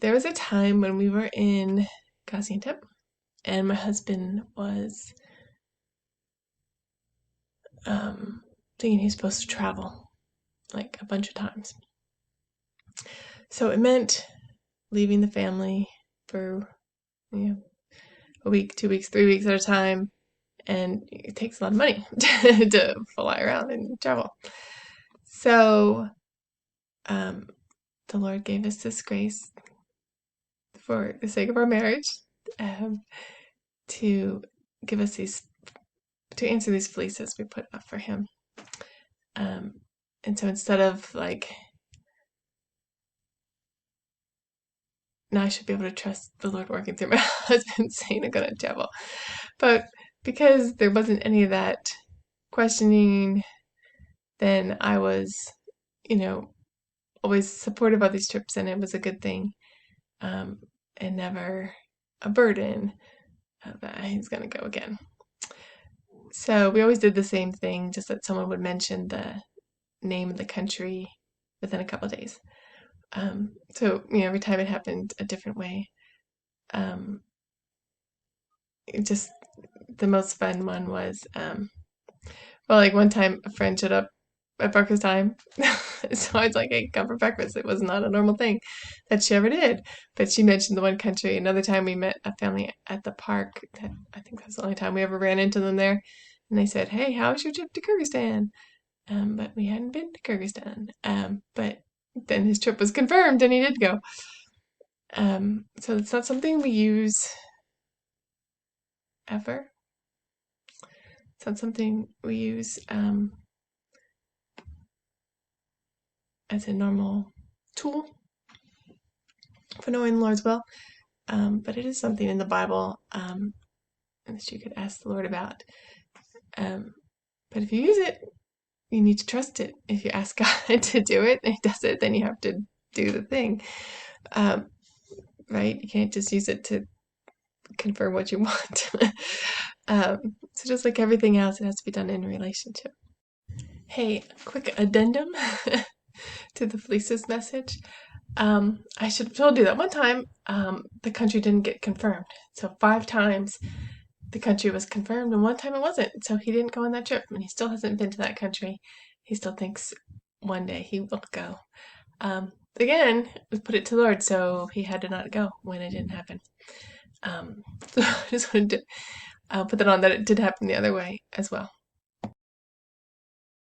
There was a time when we were in Gaziantep and my husband was thinking he was supposed to travel like a bunch of times. So it meant leaving the family for a week, 2 weeks, 3 weeks at a time, and it takes a lot of money to fly around and travel. So um, the Lord gave us this grace for the sake of our marriage, um, to give us to answer these fleeces we put up for Him. Um, and so instead of like, now I should be able to trust the Lord working through my husband saying I'm going to travel. But because there wasn't any of that questioning, then I was, always supportive of these trips, and it was a good thing, and never a burden that he's going to go again. So we always did the same thing, just that someone would mention the name of the country within a couple of days. So every time it happened a different way. It just the most fun one was well, like one time a friend showed up at breakfast time. So I was like, hey, come for breakfast. It was not a normal thing that she ever did. But she mentioned the one country. Another time we met a family at the park. I think that was the only time we ever ran into them there. And they said, hey, how was your trip to Kyrgyzstan? But we hadn't been to Kyrgyzstan. But then his trip was confirmed and he did go. So it's not something we use ever. It's not something we use as a normal tool for knowing the Lord's will, but it is something in the Bible that you could ask the Lord about. But if you use it, you need to trust it. If you ask God to do it and He does it, then you have to do the thing, right? You can't just use it to confirm what you want. So just like everything else, it has to be done in relationship. Hey, quick addendum to the Fleeces message. I should have told you that one time the country didn't get confirmed. So 5 times the country was confirmed and one time it wasn't. So he didn't go on that trip and he still hasn't been to that country. He still thinks one day he will go. Again, we put it to the Lord, so he had to not go when it didn't happen. So I just wanted to put that on, that it did happen the other way as well.